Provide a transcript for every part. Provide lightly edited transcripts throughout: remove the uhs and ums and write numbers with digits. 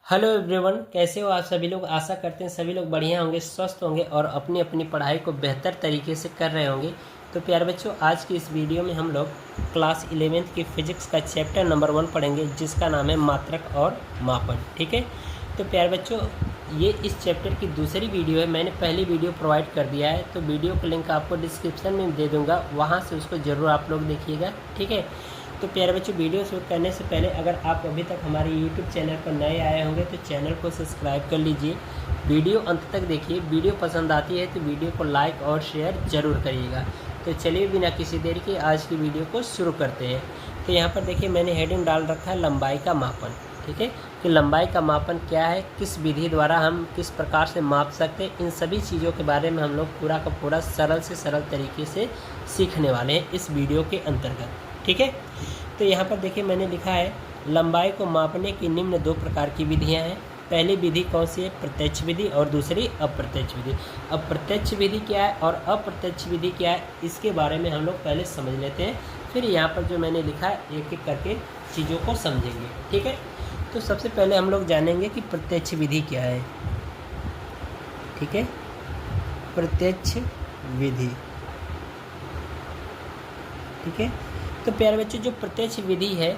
Hello everyone, कैसे हो आप सभी लोग। आशा करते हैं सभी लोग बढ़िया होंगे, स्वस्थ होंगे और अपनी अपनी पढ़ाई को बेहतर तरीके से कर रहे होंगे। तो प्यारे बच्चों, आज की इस वीडियो में हम लोग क्लास 11th की फिजिक्स का चैप्टर नंबर 1 पढ़ेंगे, जिसका नाम है मात्रक और मापन। ठीक है। तो प्यारे बच्चों, ये इस चैप्टर की दूसरी वीडियो है। मैंने पहली वीडियो प्रोवाइड कर दिया है, तो वीडियो का लिंक आपको डिस्क्रिप्शन में दे दूँगा, वहाँ से उसको ज़रूर आप लोग देखिएगा। ठीक है। तो प्यारे बच्चों, वीडियो शुरू करने से पहले अगर आप अभी तक हमारे यूट्यूब चैनल पर नए आए होंगे तो चैनल को सब्सक्राइब कर लीजिए। वीडियो अंत तक देखिए। वीडियो पसंद आती है तो वीडियो को लाइक और शेयर ज़रूर करिएगा। तो चलिए बिना किसी देरी के आज की वीडियो को शुरू करते हैं। तो यहाँ पर देखिए, मैंने हेडिंग डाल रखा है लंबाई का मापन। ठीक है, कि लंबाई का मापन क्या है, किस विधि द्वारा हम किस प्रकार से माप सकते हैं, इन सभी चीज़ों के बारे में हम लोग पूरा का पूरा सरल से सरल तरीके से सीखने वाले हैं इस वीडियो के अंतर्गत। ठीक है। तो यहाँ पर देखिए, मैंने लिखा है लंबाई को मापने की निम्न 2 प्रकार की विधियाँ हैं। पहली विधि कौन सी है? प्रत्यक्ष विधि, और दूसरी अप्रत्यक्ष विधि। अब प्रत्यक्ष विधि क्या है और अप्रत्यक्ष विधि क्या है, इसके बारे में हम लोग पहले समझ लेते हैं, फिर यहाँ पर जो मैंने लिखा है एक एक करके चीज़ों को समझेंगे। ठीक है। तो सबसे पहले हम लोग जानेंगे कि प्रत्यक्ष विधि क्या है। ठीक है, प्रत्यक्ष विधि। ठीक है। तो प्यारे बच्चों, जो प्रत्यक्ष विधि है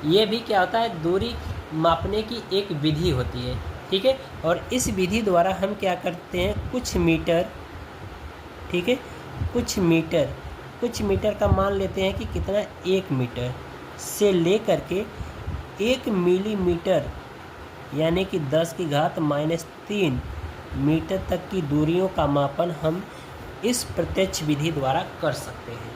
ये भी क्या होता है, दूरी मापने की एक विधि होती है। ठीक है। और इस विधि द्वारा हम क्या करते हैं, कुछ मीटर, ठीक है, कुछ मीटर का मान लेते हैं कि कितना, 1 मीटर से लेकर के 1 मिलीमीटर यानी कि 10⁻³ मीटर तक की दूरियों का मापन हम इस प्रत्यक्ष विधि द्वारा कर सकते हैं।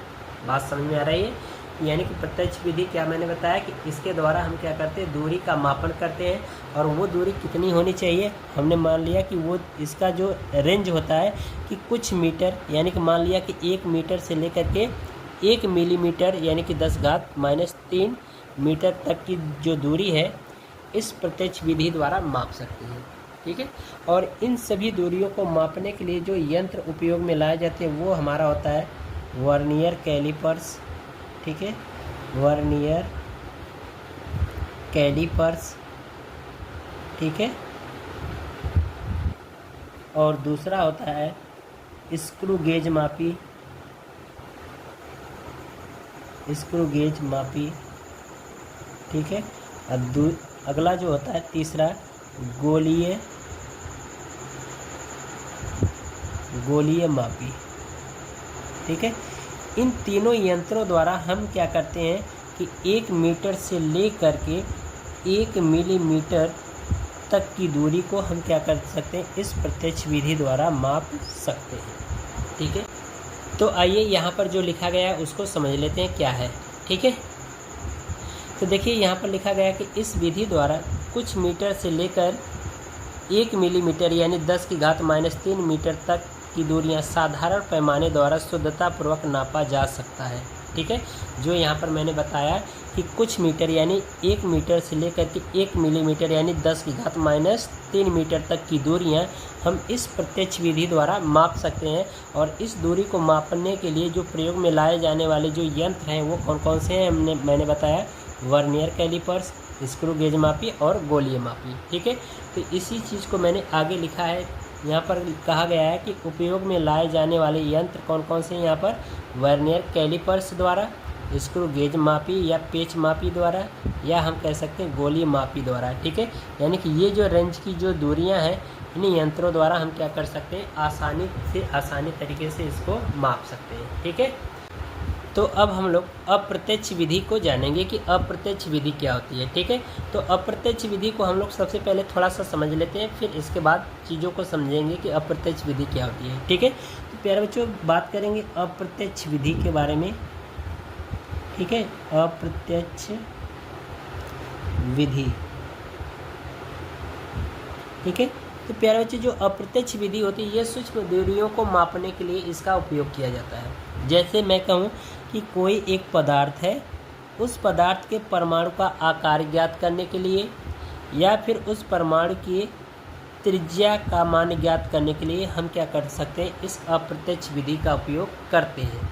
बात समझ में आ रही है? यानी कि प्रत्यक्ष विधि क्या, मैंने बताया कि इसके द्वारा हम क्या करते हैं, दूरी का मापन करते हैं। और वो दूरी कितनी होनी चाहिए, हमने मान लिया कि वो इसका जो रेंज होता है कि कुछ मीटर, यानी कि मान लिया कि 1 मीटर से लेकर के 1 मिलीमीटर यानी कि 10⁻³ मीटर तक की जो दूरी है इस प्रत्यक्ष विधि द्वारा माप सकते हैं। ठीक है। और इन सभी दूरियों को मापने के लिए जो यंत्र उपयोग में लाए जाते हैं वो हमारा होता है वर्नियर कैलिपर्स। ठीक है, वर्नियर कैलिपर्स। ठीक है। और दूसरा होता है स्क्रू गेज मापी, स्क्रू गेज मापी। ठीक है। अब अगला जो होता है तीसरा, गोलीय मापी। ठीक है। इन तीनों यंत्रों द्वारा हम क्या करते हैं कि 1 मीटर से लेकर के 1 मिलीमीटर तक की दूरी को हम क्या कर सकते हैं, इस प्रत्यक्ष विधि द्वारा माप सकते हैं। ठीक है। तो आइए यहाँ पर जो लिखा गया है उसको समझ लेते हैं क्या है। ठीक है। तो देखिए, यहाँ पर लिखा गया है कि इस विधि द्वारा कुछ मीटर से लेकर 1 मिलीमीटर यानी 10⁻³ मीटर तक की दूरियां साधारण पैमाने द्वारा शुद्धतापूर्वक नापा जा सकता है। ठीक है। जो यहाँ पर मैंने बताया कि कुछ मीटर यानी 1 मीटर से लेकर के 1 मिलीमीटर यानी 10⁻³ मीटर तक की दूरियां हम इस प्रत्यक्ष विधि द्वारा माप सकते हैं। और इस दूरी को मापने के लिए जो प्रयोग में लाए जाने वाले जो यंत्र हैं वो कौन कौन से हैं, मैंने बताया वर्नियर कैलिपर्स, स्क्रू गेज मापी और गोलीय मापी। ठीक है। तो इसी चीज़ को मैंने आगे लिखा है। यहाँ पर कहा गया है कि उपयोग में लाए जाने वाले यंत्र कौन कौन से हैं। यहाँ पर वर्नियर कैलिपर्स द्वारा, स्क्रू गेज मापी या पेच मापी द्वारा, या हम कह सकते हैं गोलीय मापी द्वारा। ठीक है। यानी कि ये जो रेंज की जो दूरियां हैं इन यंत्रों द्वारा हम क्या कर सकते हैं, आसानी तरीके से इसको माप सकते हैं। ठीक है। तो अब हम लोग अप्रत्यक्ष विधि को जानेंगे कि अप्रत्यक्ष विधि क्या होती है। ठीक है। तो अप्रत्यक्ष विधि को हम लोग सबसे पहले थोड़ा सा समझ लेते हैं, फिर इसके बाद चीज़ों को समझेंगे कि अप्रत्यक्ष विधि क्या होती है। ठीक है। तो प्यारे बच्चों, बात करेंगे अप्रत्यक्ष विधि के बारे में। ठीक है, अप्रत्यक्ष विधि। ठीक है। तो प्यारे बच्चों, जो अप्रत्यक्ष विधि होती है ये सूक्ष्म दूरियों को मापने के लिए इसका उपयोग किया जाता है। जैसे मैं कहूँ कि कोई एक पदार्थ है, उस पदार्थ के परमाणु का आकार ज्ञात करने के लिए या फिर उस परमाणु की त्रिज्या का मान ज्ञात करने के लिए हम क्या कर सकते हैं, इस अप्रत्यक्ष विधि का उपयोग करते हैं।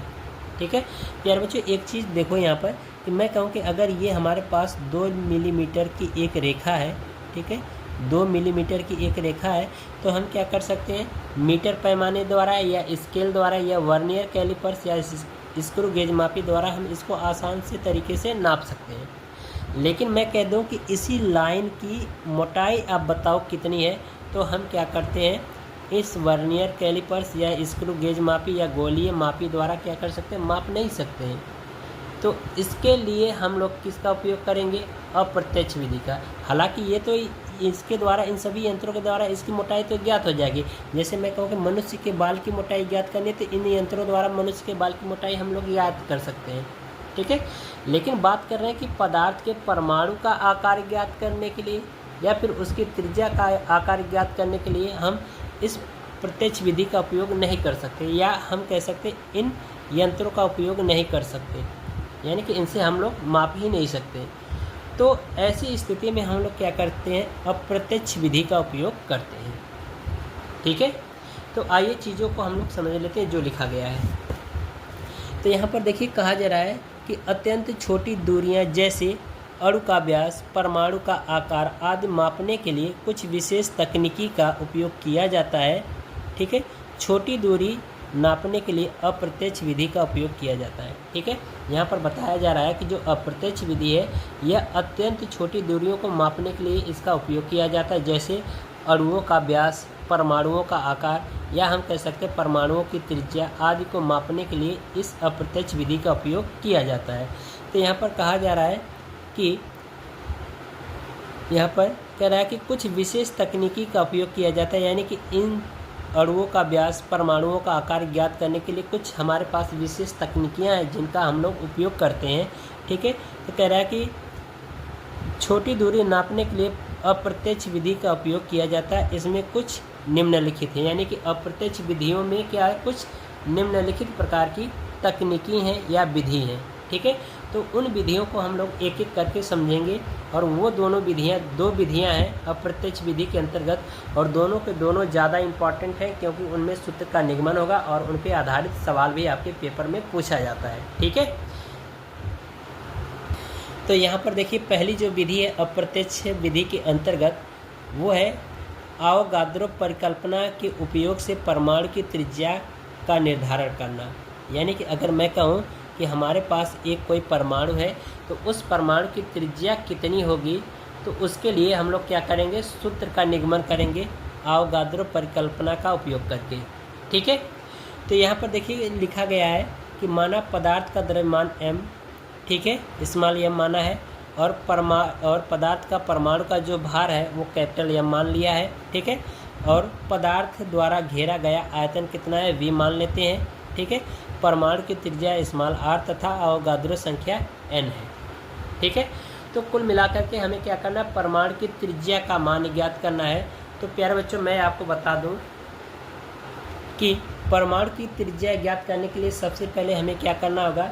ठीक है। प्यारे बच्चों, एक चीज़ देखो यहाँ पर कि मैं कहूँ कि अगर ये हमारे पास 2 मिलीमीटर की एक रेखा है, ठीक है, 2 मिलीमीटर की एक रेखा है, तो हम क्या कर सकते हैं, मीटर पैमाने द्वारा या स्केल द्वारा या वर्नियर कैलिपर्स या स्क्रू गेज मापी द्वारा हम इसको आसान से तरीके से नाप सकते हैं। लेकिन मैं कह दूं कि इसी लाइन की मोटाई आप बताओ कितनी है, तो हम क्या करते हैं, इस वर्नियर कैलिपर्स या स्क्रू गेज मापी या गोलीय मापी द्वारा क्या कर सकते हैं, माप नहीं सकते हैं। तो इसके लिए हम लोग किसका उपयोग करेंगे, अप्रत्यक्ष विधि का। हालांकि ये तो इसके द्वारा, इन सभी यंत्रों के द्वारा इसकी मोटाई तो ज्ञात हो जाएगी। जैसे मैं कहूँ कि मनुष्य के बाल की मोटाई ज्ञात करनी है, तो इन यंत्रों द्वारा मनुष्य के बाल की मोटाई हम लोग ज्ञात कर सकते हैं, ठीक है। लेकिन बात कर रहे हैं कि पदार्थ के परमाणु का आकार ज्ञात करने के लिए या फिर उसकी त्रिज्या का आकार ज्ञात करने के लिए हम इस प्रत्यक्ष विधि का उपयोग नहीं कर सकते, या हम कह सकते इन यंत्रों का उपयोग नहीं कर सकते, यानी कि इनसे हम लोग माप ही नहीं सकते। तो ऐसी स्थिति में हम लोग क्या करते हैं, अप्रत्यक्ष विधि का उपयोग करते हैं, ठीक है। तो आइए चीज़ों को हम लोग समझ लेते हैं जो लिखा गया है। तो यहाँ पर देखिए कहा जा रहा है कि अत्यंत छोटी दूरियाँ जैसे अणु का व्यास, परमाणु का आकार आदि मापने के लिए कुछ विशेष तकनीकी का उपयोग किया जाता है, ठीक है। छोटी दूरी नापने के लिए अप्रत्यक्ष विधि का उपयोग किया जाता है, ठीक है। यहाँ पर बताया जा रहा है कि जो अप्रत्यक्ष विधि है यह अत्यंत छोटी दूरियों को मापने के लिए इसका उपयोग किया जाता है, जैसे अणुओं का व्यास, परमाणुओं का आकार, या हम कह सकते हैं परमाणुओं की त्रिज्या आदि को मापने के लिए इस अप्रत्यक्ष विधि का उपयोग किया जाता है। तो यहाँ पर कहा जा रहा है कि यहाँ पर कह रहा है कि कुछ विशेष तकनीकी का उपयोग किया जाता है, यानी कि इन अणुओं का व्यास, परमाणुओं का आकार ज्ञात करने के लिए कुछ हमारे पास विशेष तकनीकियाँ हैं जिनका हम लोग उपयोग करते हैं, ठीक है। तो कह रहा है कि छोटी दूरी नापने के लिए अप्रत्यक्ष विधि का उपयोग किया जाता है। इसमें कुछ निम्नलिखित है, यानी कि अप्रत्यक्ष विधियों में क्या है, कुछ निम्नलिखित प्रकार की तकनीकी हैं या विधि हैं, ठीक है। तो उन विधियों को हम लोग एक एक करके समझेंगे, और वो दोनों विधियाँ, दो विधियाँ हैं अप्रत्यक्ष विधि के अंतर्गत, और दोनों के दोनों ज़्यादा इम्पॉर्टेंट हैं क्योंकि उनमें सूत्र का निगमन होगा और उन पर आधारित सवाल भी आपके पेपर में पूछा जाता है, ठीक है। तो यहाँ पर देखिए पहली जो विधि है अप्रत्यक्ष विधि के अंतर्गत, वो है आवोगाद्रो परिकल्पना के उपयोग से परमाणु की त्रिज्या का निर्धारण करना। यानी कि अगर मैं कहूँ कि हमारे पास एक कोई परमाणु है, तो उस परमाणु की त्रिज्या कितनी होगी, तो उसके लिए हम लोग क्या करेंगे, सूत्र का निगमन करेंगे आवोगाद्रो परिकल्पना का उपयोग करके, ठीक है। तो यहाँ पर देखिए लिखा गया है कि माना पदार्थ का द्रव्यमान m, ठीक है, स्मॉल m माना है, और पदार्थ का परमाणु का जो भार है वो कैपिटल M मान लिया है, ठीक है। और पदार्थ द्वारा घेरा गया आयतन कितना है, v मान लेते हैं, ठीक है। परमाणु की त्रिज्या स्मॉल r तथा आवोगाद्रो संख्या n है, ठीक है। तो कुल मिलाकर के हमें क्या करना है, परमाणु की त्रिज्या का मान ज्ञात करना है। तो प्यारे बच्चों मैं आपको बता दूं कि परमाणु की त्रिज्या ज्ञात करने के लिए सबसे पहले हमें क्या करना होगा,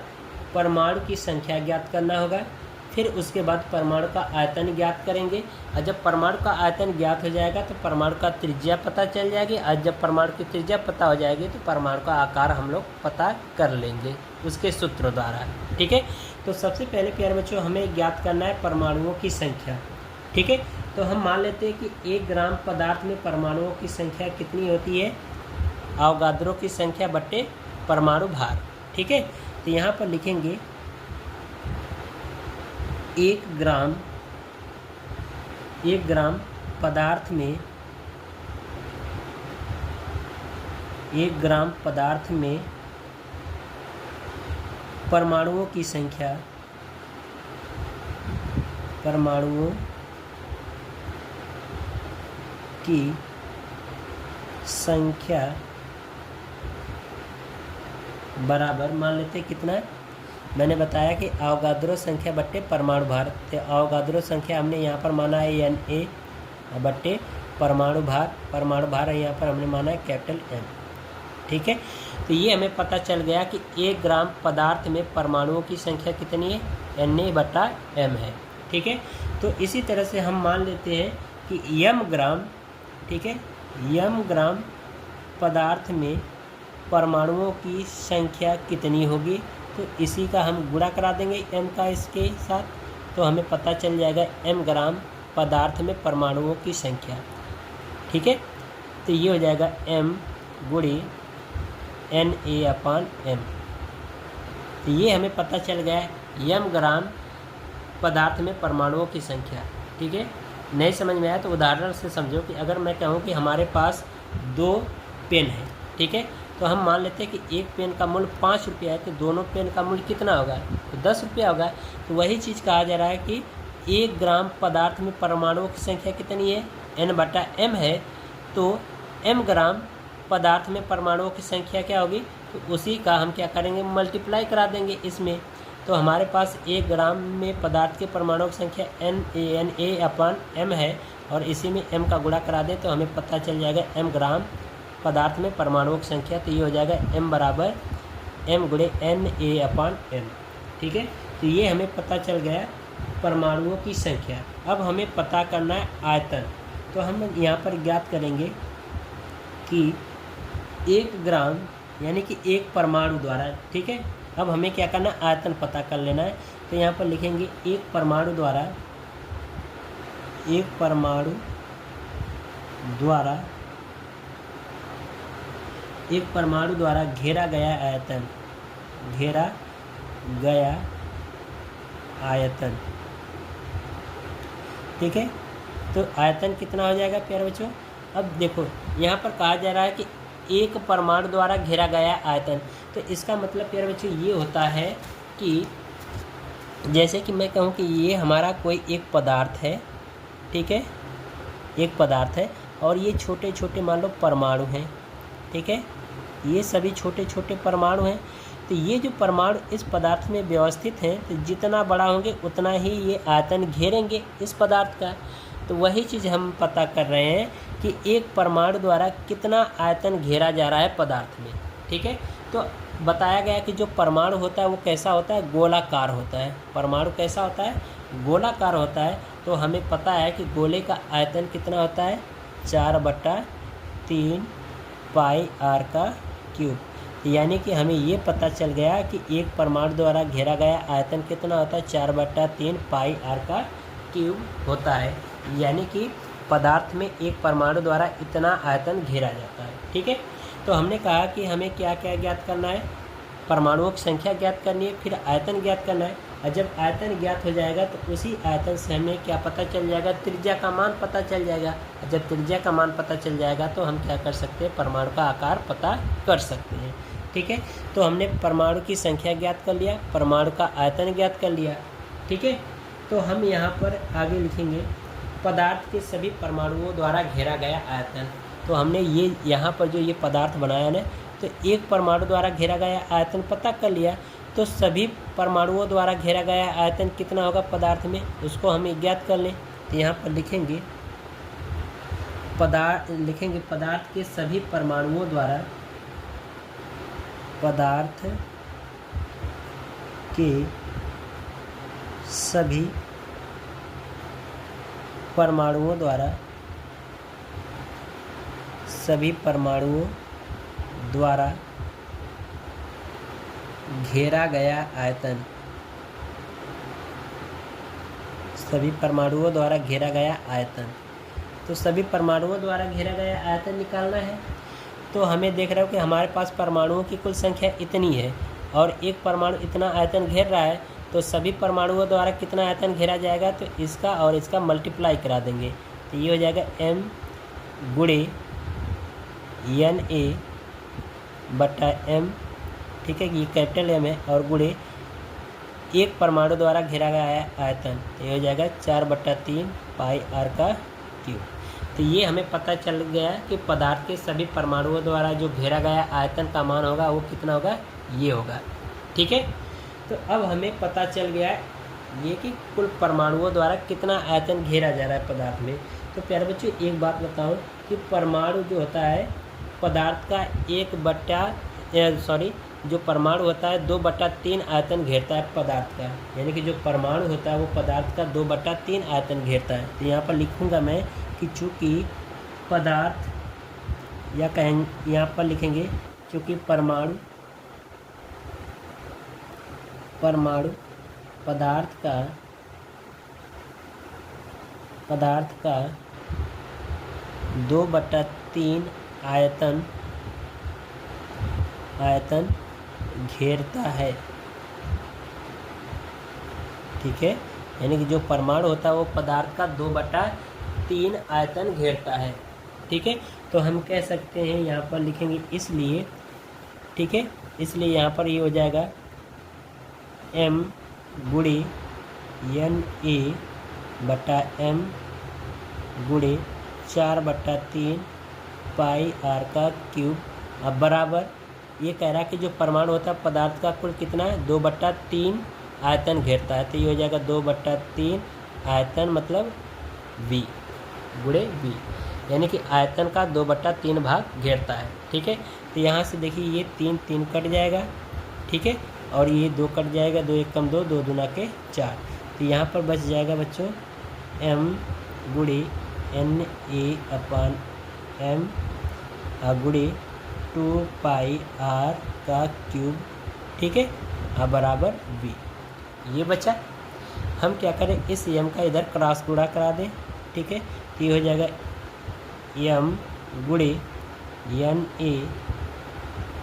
परमाणु की संख्या ज्ञात करना होगा, फिर उसके बाद परमाणु का आयतन ज्ञात करेंगे, और जब परमाणु का आयतन ज्ञात हो जाएगा तो परमाणु का त्रिज्या पता चल जाएगी, और जब परमाणु की त्रिज्या पता हो जाएगी तो परमाणु का आकार हम लोग पता कर लेंगे उसके सूत्रों द्वारा, ठीक है। तो सबसे पहले प्यारे बच्चों हमें ज्ञात करना है परमाणुओं की संख्या, ठीक है। तो हम मान लेते हैं कि 1 ग्राम पदार्थ में परमाणुओं की संख्या कितनी होती है, आवोगाद्रो की संख्या बट्टे परमाणु भार, ठीक है। तो यहाँ पर लिखेंगे 1 ग्राम पदार्थ में 1 ग्राम पदार्थ में परमाणुओं की संख्या बराबर मान लेते हैं कितना है, मैंने बताया कि आवोगाद्रो संख्या बट्टे परमाणु भार। तो आवोगाद्रो संख्या हमने यहाँ पर माना है Na बट्टे परमाणु भार है यहाँ पर हमने माना है कैपिटल M, ठीक है। तो ये हमें पता चल गया कि 1 ग्राम पदार्थ में परमाणुओं की संख्या कितनी है, Na/m है, ठीक है। तो इसी तरह से हम मान लेते हैं कि m ग्राम, ठीक है, m ग्राम पदार्थ में परमाणुओं की संख्या कितनी होगी, तो इसी का हम गुणा करा देंगे m का इसके साथ, तो हमें पता चल जाएगा m ग्राम पदार्थ में परमाणुओं की संख्या। ठीक है, तो ये हो जाएगा m गुणे Na/m। तो ये हमें पता चल गया m ग्राम पदार्थ में परमाणुओं की संख्या। ठीक है, नहीं समझ में आया तो उदाहरण से समझो कि अगर मैं कहूँ कि हमारे पास 2 पेन है, ठीक है, तो हम मान लेते हैं कि एक पेन का मूल्य 5 रुपया है, तो दोनों पेन का मूल्य कितना होगा, तो 10 रुपया होगा। तो वही चीज़ कहा जा रहा है कि 1 ग्राम पदार्थ में परमाणुओं की संख्या कितनी है, n/m है। तो m ग्राम पदार्थ में परमाणुओं की संख्या क्या होगी, तो उसी का हम क्या करेंगे, मल्टीप्लाई करा देंगे इसमें। तो हमारे पास 1 ग्राम में पदार्थ के परमाणुओं की संख्या Na/m है, और इसी में m का गुणा करा दें तो हमें पता चल जाएगा m ग्राम पदार्थ में परमाणुओं की संख्या। तो ये हो जाएगा m बराबर m गुणे Na/m। ठीक है, तो ये हमें पता चल गया परमाणुओं की संख्या। अब हमें पता करना है आयतन। तो हम यहाँ पर ज्ञात करेंगे कि 1 ग्राम यानी कि एक परमाणु द्वारा, ठीक है, अब हमें क्या करना है, आयतन पता कर लेना है। तो यहाँ पर लिखेंगे एक परमाणु द्वारा घेरा गया आयतन, ठीक है। तो आयतन कितना हो जाएगा प्यारे बच्चों। अब देखो यहाँ पर कहा जा रहा है कि एक परमाणु द्वारा घेरा गया आयतन, तो इसका मतलब प्यारे बच्चों ये होता है कि जैसे कि मैं कहूँ कि ये हमारा कोई एक पदार्थ है, ठीक है, एक पदार्थ है और ये छोटे छोटे मान लो परमाणु हैं, ठीक है, ये सभी छोटे छोटे परमाणु हैं। तो ये जो परमाणु इस पदार्थ में व्यवस्थित हैं, तो जितना बड़ा होंगे उतना ही ये आयतन घेरेंगे इस पदार्थ का। तो वही चीज़ हम पता कर रहे हैं कि एक परमाणु द्वारा कितना आयतन घेरा जा रहा है पदार्थ में, ठीक है। तो बताया गया कि जो परमाणु होता है वो कैसा होता है, गोलाकार होता है। परमाणु कैसा होता है, गोलाकार होता है। तो हमें पता है कि गोले का आयतन कितना होता है, 4/3 पाई r का क्यूब। यानी कि हमें ये पता चल गया कि एक परमाणु द्वारा घेरा गया आयतन कितना होता है, 4/3 पाई r का क्यूब होता है। यानी कि पदार्थ में एक परमाणु द्वारा इतना आयतन घेरा जाता है, ठीक है। तो हमने कहा कि हमें क्या क्या ज्ञात करना है, परमाणुओं की संख्या ज्ञात करनी है, फिर आयतन ज्ञात करना है। और जब आयतन ज्ञात हो जाएगा तो उसी आयतन से हमें क्या पता चल जाएगा, त्रिज्या का मान पता चल जाएगा। जब त्रिज्या का मान पता चल जाएगा तो हम क्या कर सकते हैं, परमाणु का आकार पता कर सकते हैं, ठीक है। तो हमने परमाणु की संख्या ज्ञात कर लिया, परमाणु का आयतन ज्ञात कर लिया, ठीक है। तो हम यहाँ पर आगे लिखेंगे पदार्थ के सभी परमाणुओं द्वारा घेरा गया आयतन। तो हमने ये यहाँ पर जो ये पदार्थ बनाया ना, तो एक परमाणु द्वारा घेरा गया आयतन पता कर लिया। तो सभी परमाणुओं द्वारा घेरा गया आयतन कितना होगा पदार्थ में, उसको हम ज्ञात कर लें। तो यहाँ पर लिखेंगे पदार्थ के सभी परमाणुओं द्वारा, पदार्थ के सभी परमाणुओं द्वारा घेरा गया आयतन, सभी परमाणुओं द्वारा घेरा गया आयतन। तो सभी परमाणुओं द्वारा घेरा गया आयतन निकालना है। तो हमें देख रहे हो कि हमारे पास परमाणुओं की कुल संख्या इतनी है और एक परमाणु इतना आयतन घेर रहा है, तो सभी परमाणुओं द्वारा कितना आयतन घेरा जाएगा, तो इसका और इसका मल्टीप्लाई करा देंगे। तो ये हो जाएगा m गुणे Na/m, ठीक है, ये कैपिटल M है, और गुणे एक परमाणु द्वारा घेरा गया आयतन। तो ये हो जाएगा 4/3 पाई r का क्यूब। तो ये हमें पता चल गया कि पदार्थ के सभी परमाणुओं द्वारा जो घेरा गया आयतन का मान होगा वो कितना होगा, ये होगा, ठीक है। तो अब हमें पता चल गया ये कि कुल परमाणुओं द्वारा कितना आयतन घेरा जा रहा है पदार्थ में। तो प्यारे बच्चों एक बात बताऊं कि परमाणु जो होता है पदार्थ का जो परमाणु होता है 2/3 आयतन घेरता है पदार्थ का। यानी कि जो परमाणु होता है वो पदार्थ का 2/3 आयतन घेरता है। तो यहाँ पर लिखूँगा मैं कि चूँकि पदार्थ, या कहेंगे यहाँ पर लिखेंगे चूँकि परमाणु पदार्थ का 2/3 आयतन घेरता है। ठीक है, यानी कि जो परमाणु होता है वो पदार्थ का 2/3 आयतन घेरता है। ठीक है, तो हम कह सकते हैं यहाँ पर लिखेंगे इसलिए। ठीक है, इसलिए यहाँ पर ये हो जाएगा m गुणे Na/m गुणे 4/3 पाई r का क्यूब। अब बराबर ये कह रहा है कि जो परमाणु होता है पदार्थ का कुल कितना है, 2/3 आयतन घेरता है। तो ये हो जाएगा 2/3 आयतन मतलब v गुणे v, यानी कि आयतन का 2/3 भाग घेरता है। ठीक है, तो यहाँ से देखिए ये 3 कट जाएगा। ठीक है, और ये 2 कट जाएगा, 2 1 कम 2, 2 दूना के 4। तो यहाँ पर बच जाएगा बच्चों m गुणे Na/m गुणे 2 पाई r का क्यूब। ठीक है, बराबर v। ये बचा। हम क्या करें, इस m का इधर क्रॉस गुणा करा दें। ठीक है, तो ये हो जाएगा m गुणे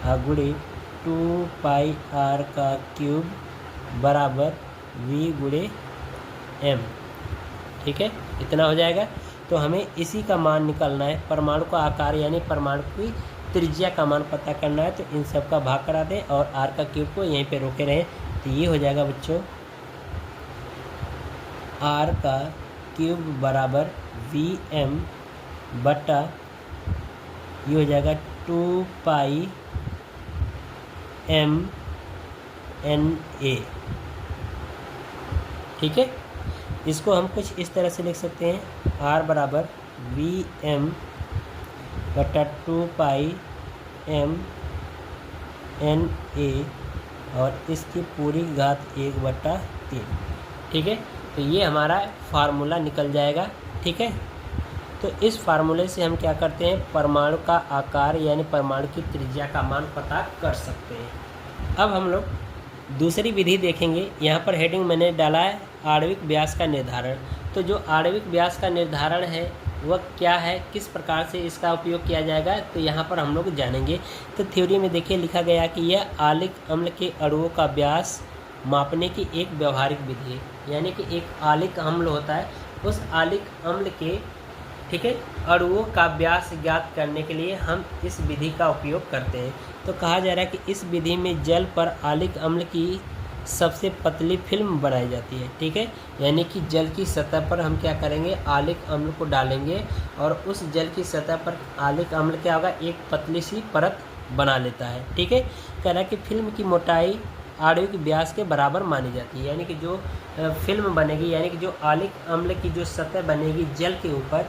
Na गुणे 2 पाई r का क्यूब बराबर v गुणे m। ठीक है, इतना हो जाएगा। तो हमें इसी का मान निकालना है, परमाणु का आकार यानी परमाणु की त्रिज्या का मान पता करना है। तो इन सब का भाग करा दें और r का क्यूब को यहीं पे रोके रहें। तो ये हो जाएगा बच्चों r का क्यूब बराबर Vm बटा ये हो जाएगा 2 पाई m Na। ठीक है, इसको हम कुछ इस तरह से लिख सकते हैं, r बराबर Vm बटा 2 पाई m Na और इसकी पूरी घात 1/3। ठीक है, तो ये हमारा फार्मूला निकल जाएगा। ठीक है, तो इस फार्मूले से हम क्या करते हैं, परमाणु का आकार यानी परमाणु की त्रिज्या का मान पता कर सकते हैं। अब हम लोग दूसरी विधि देखेंगे। यहाँ पर हेडिंग मैंने डाला है आणविक व्यास का निर्धारण। तो जो आणविक व्यास का निर्धारण है वह क्या है, किस प्रकार से इसका उपयोग किया जाएगा, तो यहाँ पर हम लोग जानेंगे। तो थ्योरी में देखिए लिखा गया कि यह आलिक अम्ल के अणुओं का व्यास मापने की एक व्यवहारिक विधि है। यानी कि एक आलिक अम्ल होता है, उस आलिक अम्ल के ठीक है अणुओं का व्यास ज्ञात करने के लिए हम इस विधि का उपयोग करते हैं। तो कहा जा रहा है कि इस विधि में जल पर आलिक अम्ल की सबसे पतली फिल्म बनाई जाती है। ठीक है, यानी कि जल की सतह पर हम क्या करेंगे, आलिक अम्ल को डालेंगे और उस जल की सतह पर आलिक अम्ल क्या होगा, एक पतली सी परत बना लेता है। ठीक है, कह रहा है कि फिल्म की मोटाई आणविक व्यास के बराबर मानी जाती है। यानी कि जो फिल्म बनेगी, यानी कि जो आलिक अम्ल की जो सतह बनेगी जल के ऊपर,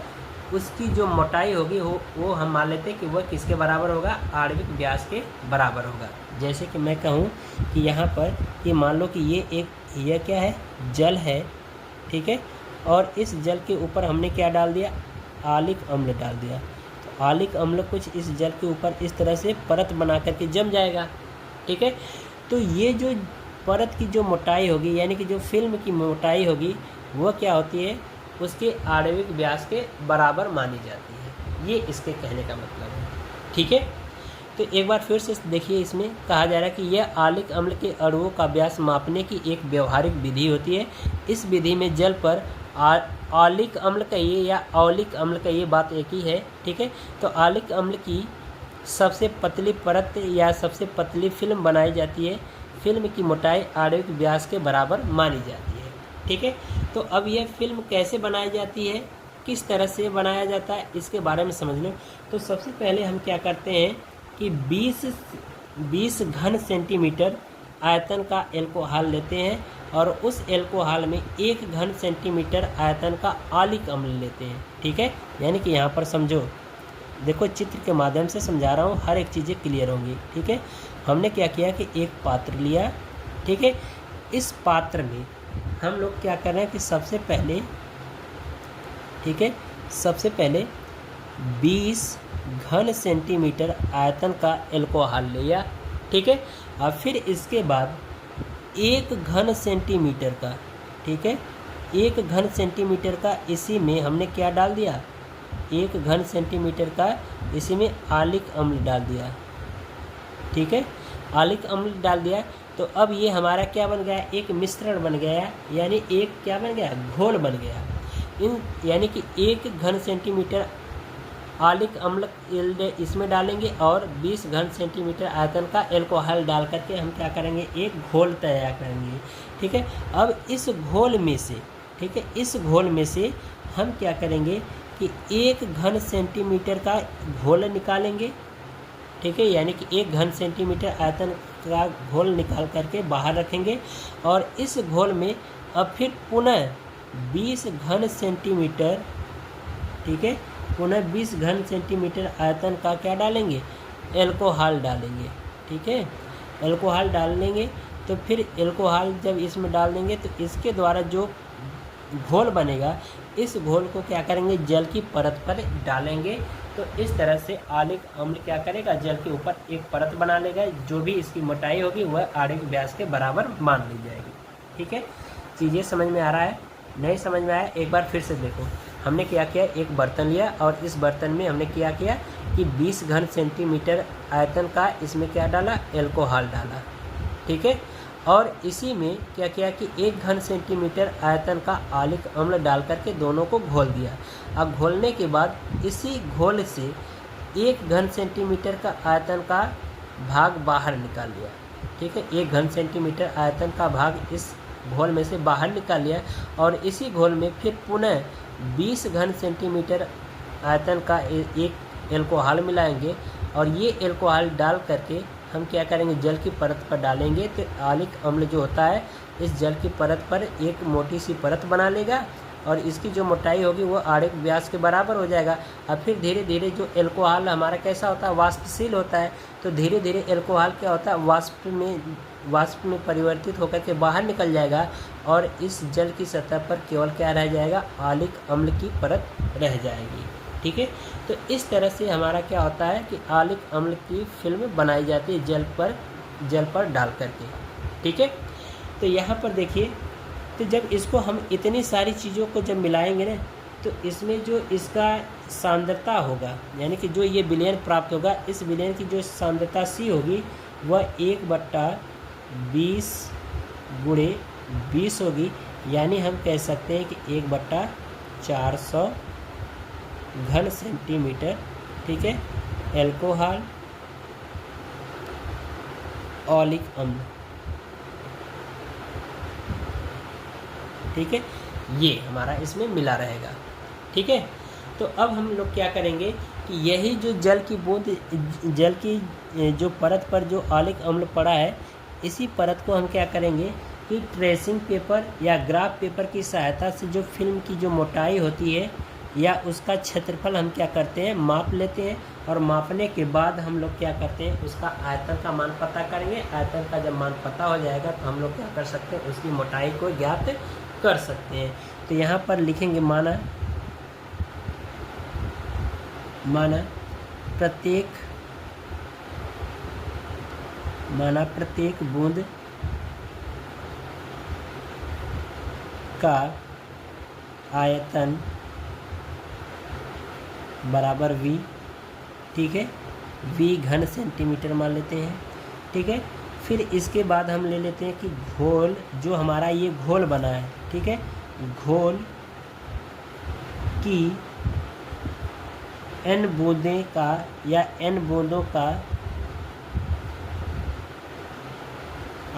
उसकी जो मोटाई होगी वो हम मान लेते हैं कि वह किसके बराबर होगा, आणविक व्यास के बराबर होगा। जैसे कि मैं कहूँ कि यहाँ पर ये मान लो कि ये क्या है, जल है। ठीक है, और इस जल के ऊपर हमने क्या डाल दिया, आलिक अम्ल डाल दिया। तो आलिक अम्ल कुछ इस जल के ऊपर इस तरह से परत बना करके जम जाएगा। ठीक है, तो ये जो परत की जो मोटाई होगी यानी कि जो फिल्म की मोटाई होगी वो क्या होती है, उसके आणविक व्यास के बराबर मानी जाती है। ये इसके कहने का मतलब है। ठीक है, तो एक बार फिर से देखिए, इसमें कहा जा रहा है कि यह आलिक अम्ल के अणुओं का व्यास मापने की एक व्यवहारिक विधि होती है। इस विधि में जल पर आलिक अम्ल कहिए या औलिक अम्ल कहिए, बात एक ही है। ठीक है, तो आलिक अम्ल की सबसे पतली परत या सबसे पतली फिल्म बनाई जाती है। फिल्म की मोटाई आणविक व्यास के बराबर मानी जाती है। ठीक है, तो अब यह फिल्म कैसे बनाई जाती है, किस तरह से बनाया जाता है, इसके बारे में समझ लो। तो सबसे पहले हम क्या करते हैं कि 20 घन सेंटीमीटर आयतन का एल्कोहल लेते हैं और उस एल्कोहल में 1 घन सेंटीमीटर आयतन का आलिक अम्ल लेते हैं। ठीक है, यानी कि यहाँ पर समझो, देखो चित्र के माध्यम से समझा रहा हूँ, हर एक चीज़ें क्लियर होंगी। ठीक है, हमने क्या किया कि एक पात्र लिया। ठीक है, इस पात्र में हम लोग क्या कर रहे हैं कि सबसे पहले, ठीक है, सबसे पहले 20 घन सेंटीमीटर आयतन का एल्कोहल लिया। ठीक है, और फिर इसके बाद 1 घन सेंटीमीटर का, ठीक है, 1 घन सेंटीमीटर का इसी में हमने क्या डाल दिया, 1 घन सेंटीमीटर का इसी में आलिक अम्ल डाल दिया। ठीक है, आलिक अम्ल डाल दिया तो अब ये हमारा क्या बन गया, एक मिश्रण बन गया, यानी एक क्या बन गया, घोल बन गया। यानी कि 1 घन सेंटीमीटर आलिक अम्ल इसमें डालेंगे और 20 घन सेंटीमीटर आयतन का एल्कोहल डाल करके हम क्या करेंगे, एक घोल तैयार करेंगे। ठीक है, अब इस घोल में से, ठीक है, इस घोल में से हम क्या करेंगे कि 1 घन सेंटीमीटर का घोल निकालेंगे। ठीक है, यानी कि 1 घन सेंटीमीटर आयतन का घोल निकाल करके बाहर रखेंगे और इस घोल में अब फिर पुनः 20 घन सेंटीमीटर, ठीक है, पुनः 20 घन सेंटीमीटर आयतन का क्या डालेंगे, एल्कोहल डालेंगे। ठीक है, एल्कोहल डाल लेंगे तो फिर एल्कोहल जब इसमें डाल देंगे तो इसके द्वारा जो घोल बनेगा, इस घोल को क्या करेंगे, जल की परत पर डालेंगे। तो इस तरह से आलिक अम्ल क्या करेगा, जल के ऊपर एक परत बना लेगा, जो भी इसकी मोटाई होगी वह आणविक व्यास के बराबर मान ली जाएगी। ठीक है, चीज़ें समझ में आ रहा है, नहीं समझ में आया एक बार फिर से देखो। हमने क्या किया, एक बर्तन लिया और इस बर्तन में हमने क्या किया कि 20 घन सेंटीमीटर आयतन का इसमें क्या डाला, एल्कोहल डाला। ठीक है, और इसी में क्या किया कि 1 घन सेंटीमीटर आयतन का आलिक अम्ल डाल करके दोनों को घोल दिया। अब घोलने के बाद इसी घोल से 1 घन सेंटीमीटर का आयतन का भाग बाहर निकाल लिया। ठीक है, 1 घन सेंटीमीटर आयतन का भाग इस घोल में से बाहर निकाल लिया और इसी घोल में फिर पुनः 20 घन सेंटीमीटर आयतन का एक एल्कोहल मिलाएंगे और ये एल्कोहल डाल करके हम क्या करेंगे, जल की परत पर डालेंगे। तो आलिक अम्ल जो होता है इस जल की परत पर एक मोटी सी परत बना लेगा और इसकी जो मोटाई होगी वो आणविक व्यास के बराबर हो जाएगा। अब फिर धीरे धीरे जो एल्कोहल हमारा कैसा होता है, वाष्पशील होता है, तो धीरे धीरे एल्कोहल क्या होता है, वाष्प में परिवर्तित होकर के बाहर निकल जाएगा और इस जल की सतह पर केवल क्या रह जाएगा, आलिक अम्ल की परत रह जाएगी। ठीक है, तो इस तरह से हमारा क्या होता है कि आलिक अम्ल की फिल्म बनाई जाती है जल पर डाल करके। ठीक है, तो यहाँ पर देखिए, तो जब इसको हम इतनी सारी चीज़ों को जब मिलाएंगे ना, तो इसमें जो इसका सांद्रता होगा, यानी कि जो ये विलयन प्राप्त होगा, इस विलयन की जो सांद्रता C होगी वह 1/20 × 20 होगी। यानी हम कह सकते हैं कि 1/400 घन सेंटीमीटर। ठीक है, एल्कोहल ऑलिक अम्ल। ठीक है, ये हमारा इसमें मिला रहेगा। ठीक है, तो अब हम लोग क्या करेंगे कि यही जो जल की बूंद, जल की जो परत पर जो आलिक अम्ल पड़ा है, इसी परत को हम क्या करेंगे कि ट्रेसिंग पेपर या ग्राफ पेपर की सहायता से जो फिल्म की जो मोटाई होती है या उसका क्षेत्रफल हम क्या करते हैं, माप लेते हैं और मापने के बाद हम लोग क्या करते हैं, उसका आयतन का मान पता करेंगे। आयतन का जब मान पता हो जाएगा तो हम लोग क्या कर सकते हैं, उसकी मोटाई को ज्ञात कर सकते हैं। तो यहाँ पर लिखेंगे माना प्रत्येक बूंद का आयतन बराबर V। ठीक है, V घन सेंटीमीटर मान लेते हैं। ठीक है, फिर इसके बाद हम ले लेते हैं कि घोल, जो हमारा ये घोल बना है, ठीक है, घोल की n बूंदें का या n बूंदों का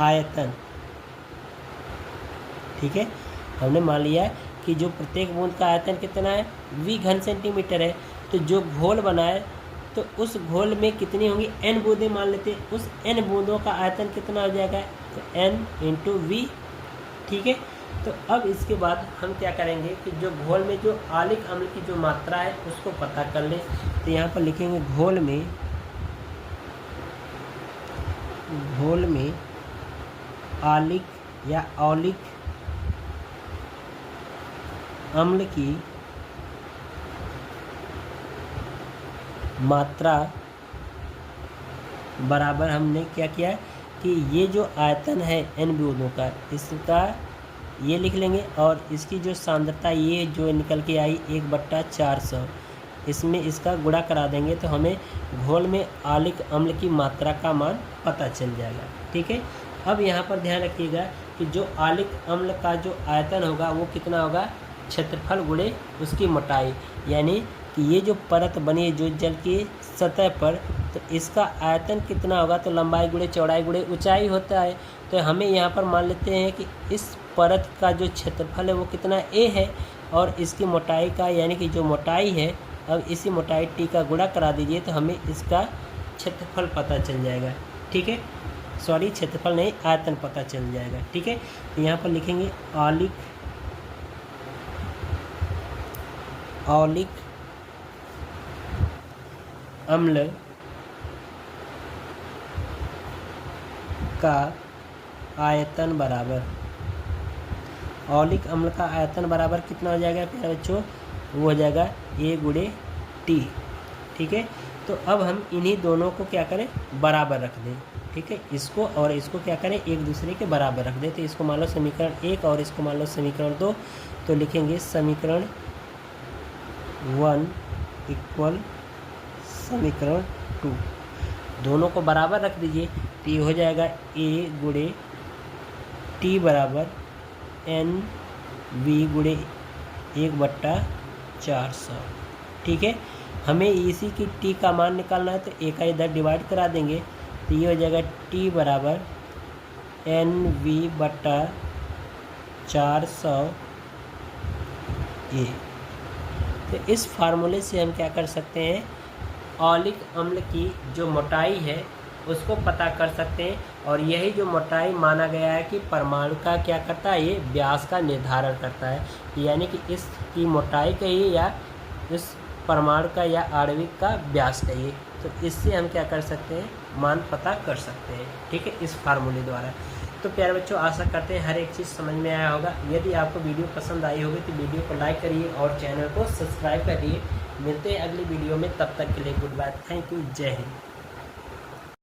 आयतन। ठीक है, हमने मान लिया कि जो प्रत्येक बूंद का आयतन कितना है, V घन सेंटीमीटर है। तो जो घोल बना है तो उस घोल में कितनी होंगी, n बूंदें मान लेते हैं। उस n बूंदों का आयतन कितना हो जाएगा, तो n × V। ठीक है, तो अब इसके बाद हम क्या करेंगे कि जो घोल में जो आलिक अम्ल की जो मात्रा है उसको पता कर लें। तो यहाँ पर लिखेंगे घोल में आलिक या औलिक अम्ल की मात्रा बराबर हमने क्या किया कि ये जो आयतन है n बूंदों का, इसका ये लिख लेंगे। और इसकी जो सांद्रता ये जो निकल के आई 1/400, इसमें इसका गुणा करा देंगे तो हमें घोल में ऑलिक अम्ल की मात्रा का मान पता चल जाएगा। ठीक है। अब यहाँ पर ध्यान रखिएगा कि जो ऑलिक अम्ल का जो आयतन होगा वो कितना होगा, क्षेत्रफल गुणे उसकी मोटाई, यानी कि ये जो परत बनी है जो जल की सतह पर, तो इसका आयतन कितना होगा, तो लंबाई गुणे चौड़ाई गुणे ऊंचाई होता है। तो हमें यहाँ पर मान लेते हैं कि इस परत का जो क्षेत्रफल है वो कितना a है, और इसकी मोटाई का यानी कि जो मोटाई है, अब इसी मोटाई t का गुणा करा दीजिए तो हमें इसका क्षेत्रफल पता चल जाएगा। ठीक है, सॉरी क्षेत्रफल नहीं, आयतन पता चल जाएगा। ठीक है, तो यहाँ पर लिखेंगे ऑलिक अम्ल का आयतन बराबर, ऑलिक अम्ल का आयतन बराबर कितना हो जाएगा प्यारे बच्चों, वो हो जाएगा A/T। ठीक है, तो अब हम इन्हीं दोनों को क्या करें, बराबर रख दें। ठीक है, इसको और इसको क्या करें, एक दूसरे के बराबर रख दें। तो इसको मान लो समीकरण 1 और इसको मान लो समीकरण 2, तो लिखेंगे समीकरण 1 इक्वल समीकरण 2, दोनों को बराबर रख दीजिए तो ये हो जाएगा A/T बराबर NV गुणे 1/400। ठीक है, हमें इसी की T का मान निकालना है तो एक का इधर डिवाइड करा देंगे तो ये हो जाएगा T बराबर NV/400A। तो इस फार्मूले से हम क्या कर सकते हैं, ऑलिक अम्ल की जो मोटाई है उसको पता कर सकते हैं। और यही जो मोटाई माना गया है कि परमाणु का क्या करता है, ये व्यास का निर्धारण करता है, यानी कि इसकी मोटाई कहिए या इस परमाणु का या आणविक का व्यास कहिए। तो इससे हम क्या कर सकते हैं, मान पता कर सकते हैं। ठीक है, इस फार्मूले द्वारा। तो प्यारे बच्चों, आशा करते हैं हर एक चीज़ समझ में आया होगा। यदि आपको वीडियो पसंद आई होगी तो वीडियो को लाइक करिए और चैनल को सब्सक्राइब करिए। मिलते हैं अगली वीडियो में, तब तक के लिए गुड बाय, थैंक यू, जय हिंद।